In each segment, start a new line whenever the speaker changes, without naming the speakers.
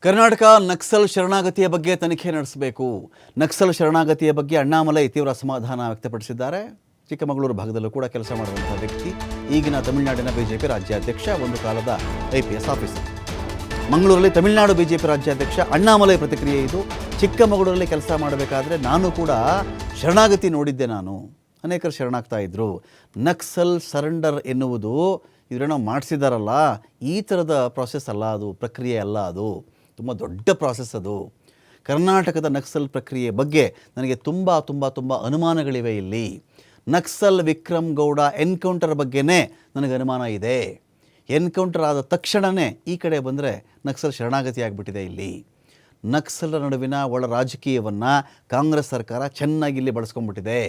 ಕರ್ನಾಟಕ ನಕ್ಸಲ್ ಶರಣಾಗತಿಯ ಬಗ್ಗೆ ತನಿಖೆ ನಡೆಸಬೇಕು. ನಕ್ಸಲ್ ಶರಣಾಗತಿಯ ಬಗ್ಗೆ ಅಣ್ಣಾಮಲೈ ತೀವ್ರ ಅಸಮಾಧಾನ ವ್ಯಕ್ತಪಡಿಸಿದ್ದಾರೆ. ಚಿಕ್ಕಮಗಳೂರು ಭಾಗದಲ್ಲೂ ಕೂಡ ಕೆಲಸ ಮಾಡುವಂಥ ವ್ಯಕ್ತಿ, ಈಗಿನ ತಮಿಳುನಾಡಿನ ಬಿಜೆಪಿ ರಾಜ್ಯಾಧ್ಯಕ್ಷ, ಒಂದು ಕಾಲದ IPS ಆಫೀಸರ್. ಮಂಗಳೂರಲ್ಲಿ ತಮಿಳುನಾಡು ಬಿಜೆಪಿ ರಾಜ್ಯಾಧ್ಯಕ್ಷ ಅಣ್ಣಾಮಲೈ ಪ್ರತಿಕ್ರಿಯೆ ಇದು. ಚಿಕ್ಕಮಗಳೂರಲ್ಲಿ ಕೆಲಸ ಮಾಡಬೇಕಾದ್ರೆ ನಾನು ಕೂಡ ಶರಣಾಗತಿ ನೋಡಿದ್ದೆ. ಅನೇಕರು ಶರಣಾಗ್ತಾ ಇದ್ದರು. ನಕ್ಸಲ್ ಸರೆಂಡರ್ ಎನ್ನುವುದು ಇವರೇನೋ ಮಾಡಿಸಿದಾರಲ್ಲ, ಈ ಥರದ ಪ್ರಾಸೆಸ್ ಅಲ್ಲ, ಅದು ಪ್ರಕ್ರಿಯೆ ಅಲ್ಲ, ಅದು ತುಂಬ ದೊಡ್ಡ ಪ್ರಾಸೆಸ್. ಅದು ಕರ್ನಾಟಕದ ನಕ್ಸಲ್ ಪ್ರಕ್ರಿಯೆ ಬಗ್ಗೆ ನನಗೆ ತುಂಬ ಅನುಮಾನಗಳಿವೆ. ಇಲ್ಲಿ ನಕ್ಸಲ್ ವಿಕ್ರಮ್ ಗೌಡ ಎನ್ಕೌಂಟರ್ ಬಗ್ಗೆನೇ ನನಗೆ ಅನುಮಾನ ಇದೆ. ಎನ್ಕೌಂಟರ್ ಆದ ತಕ್ಷಣವೇ ಈ ಕಡೆ ಬಂದರೆ ನಕ್ಸಲ್ ಶರಣಾಗತಿ ಆಗಿಬಿಟ್ಟಿದೆ. ಇಲ್ಲಿ ನಕ್ಸಲರ ನಡುವಿನ ಒಳ ರಾಜಕೀಯವನ್ನು ಕಾಂಗ್ರೆಸ್ ಸರ್ಕಾರ ಚೆನ್ನಾಗಿ ಇಲ್ಲಿ ಬಳಸ್ಕೊಂಡ್ಬಿಟ್ಟಿದೆ.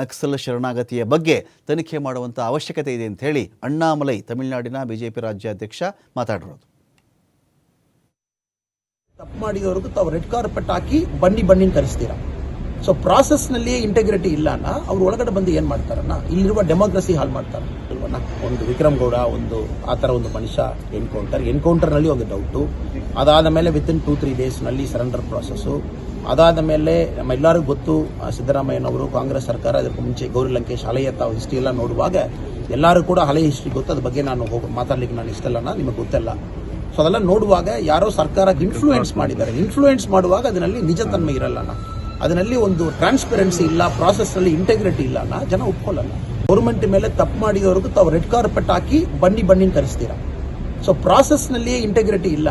ನಕ್ಸಲ್ ಶರಣಾಗತಿಯ ಬಗ್ಗೆ ತನಿಖೆ ಮಾಡುವಂಥ ಅವಶ್ಯಕತೆ ಇದೆ ಅಂತ ಹೇಳಿ ಅಣ್ಣಾಮಲೈ ತಮಿಳುನಾಡಿನ ಬಿಜೆಪಿ ರಾಜ್ಯಾಧ್ಯಕ್ಷ ಮಾತಾಡಿರೋದು.
ತಪ್ಪು ಮಾಡಿದವ್ರಿಗೂ ತಾವು ರೆಡ್ ಕಾರ್ಪೆಟ್ ಹಾಕಿ ಬನ್ನಿ ಕರೆಸ್ತೀರಾ. ಸೊ ಪ್ರಾಸೆಸ್ ನಲ್ಲಿ ಇಂಟೆಗ್ರಿಟಿ ಇಲ್ಲ ಅನ್ನ ಅವ್ರು ಒಳಗಡೆ ಬಂದು ಏನ್ ಮಾಡ್ತಾರನ್ನ, ಇಲ್ಲಿರುವ ಡೆಮೋಕ್ರಸಿ ಹಾಳು ಮಾಡ್ತಾರೆ ಅಲ್ವನ್ನ. ಒಂದು ವಿಕ್ರಮ್ ಗೌಡ ಒಂದು ಆತರ ಒಂದು ಮನುಷ್ಯ ಎನ್ಕೌಂಟರ್ ನಲ್ಲಿ ಒಂದು ಡೌಟು, ಅದಾದ ಮೇಲೆ ವಿತಿನ್ 2-3 ಡೇಸ್ ನಲ್ಲಿ ಸರೆಂಡರ್ ಪ್ರಾಸೆಸ್, ಅದಾದ ಮೇಲೆ ನಮ್ಮೆಲ್ಲರಿಗೂ ಗೊತ್ತು ಸಿದ್ದರಾಮಯ್ಯನವರು ಕಾಂಗ್ರೆಸ್ ಸರ್ಕಾರ ಅದಕ್ಕೆ ಮುಂಚೆ ಗೌರಿ ಲಂಕೇಶ್ ಹಳೆಯ ತಾವು ಹಿಸ್ಟ್ರಿ ಎಲ್ಲ ನೋಡುವಾಗ ಎಲ್ಲರೂ ಕೂಡ ಹಳೆಯ ಹಿಸ್ಟ್ರಿ ಗೊತ್ತು. ಅದ್ರ ಬಗ್ಗೆ ನಾನು ಮಾತಾಡ್ಲಿಕ್ಕೆ ನಾನು ಇಷ್ಟಲ್ಲ, ನಿಮಗೆ ಗೊತ್ತಿಲ್ಲ. ಸೊ ಅದೆಲ್ಲ ನೋಡುವಾಗ ಯಾರೋ ಸರ್ಕಾರ ಇನ್ಫ್ಲೂಯೆನ್ಸ್ ಮಾಡಿದ್ದಾರೆ. ಇನ್ಫ್ಲೂಯೆನ್ಸ್ ಮಾಡುವಾಗ ಅದರಲ್ಲಿ ನಿಜತನ್ಮೆ ಇರಲ್ಲ, ಅದರಲ್ಲಿ ಒಂದು ಟ್ರಾನ್ಸ್ಪರೆನ್ಸಿ ಇಲ್ಲ, ಪ್ರಾಸೆಸ್ ನಲ್ಲಿ ಇಂಟೆಗ್ರಿಟಿ ಇಲ್ಲ, ಜನ ಒಪ್ಕೊಳ್ಳಲ್ಲ. ಗೌರ್ಮೆಂಟ್ ಮೇಲೆ ತಪ್ಪು ಮಾಡಿದವ್ರಿಗೂ ತಾವು ರೆಡ್ ಕಾರ್ಪೆಟ್ ಹಾಕಿ ಬನ್ನಿ ಕರೆಸ್ತೀರಾ. ಸೊ ಪ್ರಾಸೆಸ್ ನಲ್ಲಿ ಇಂಟೆಗ್ರಿಟಿ ಇಲ್ಲ